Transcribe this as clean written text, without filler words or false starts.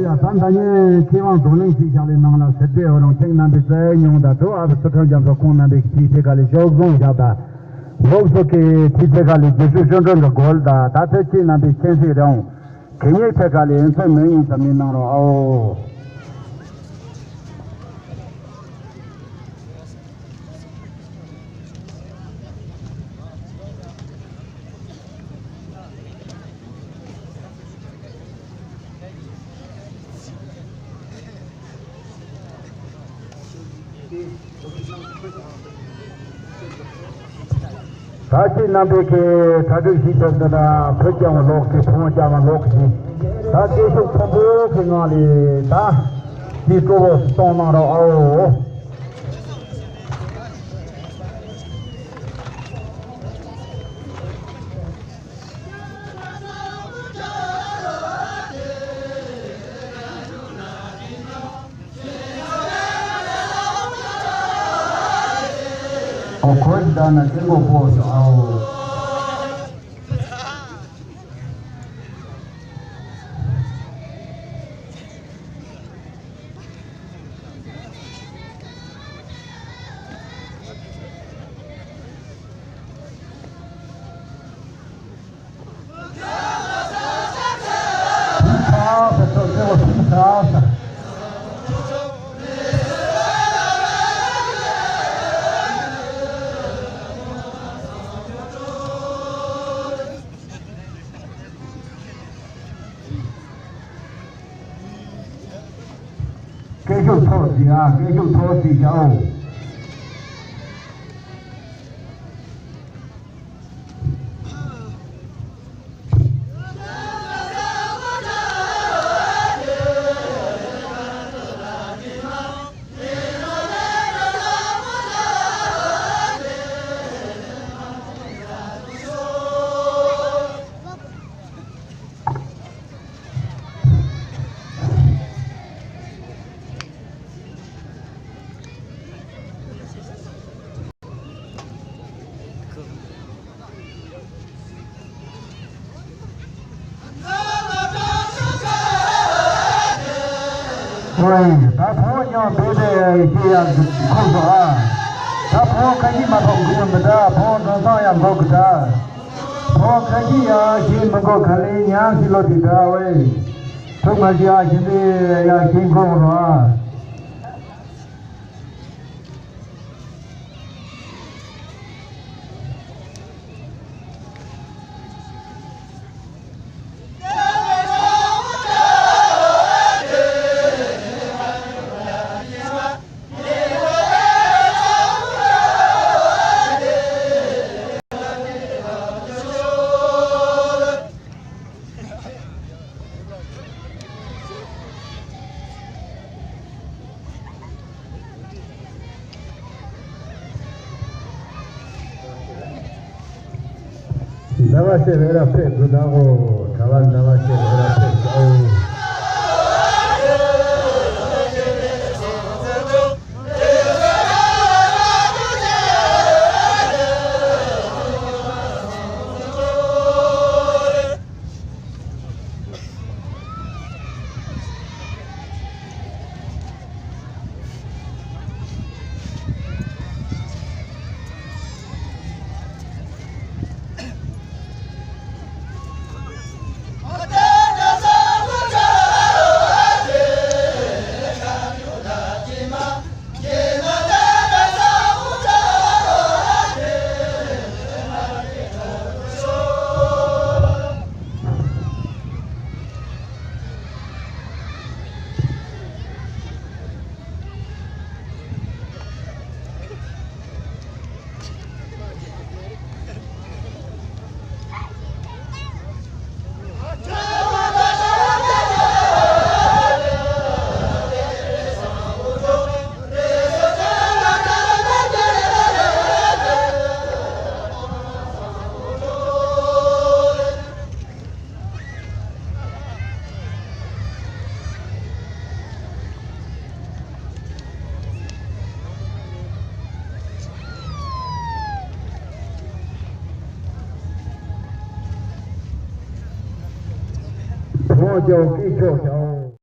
呀，咱当年希望东岭旗下的弄了实际活动，城南的在用的都还是市场讲说困难的提这个的小众下的，我说给提这个的就是真正的高的，但是城南的前些人，肯定这个的在门营上面弄了哦。他去那边去，他这西边的啦，不讲我老去，不讲我老去。他继续跑步去哪里？他你说我是到哪了哦？我可以的，那经过不少。继续操持啊，继续操持下。对，他婆娘别的这样子控制啊，他婆可以嘛同工们的，婆正常样搞个的，婆可以呀，先不搞看嘞，娘是老的的喂，他们家现在要辛苦了。Dava se vera peso davo, kawan dava se vera peso. Hãy subscribe cho kênh Ghiền Mì Gõ để không bỏ lỡ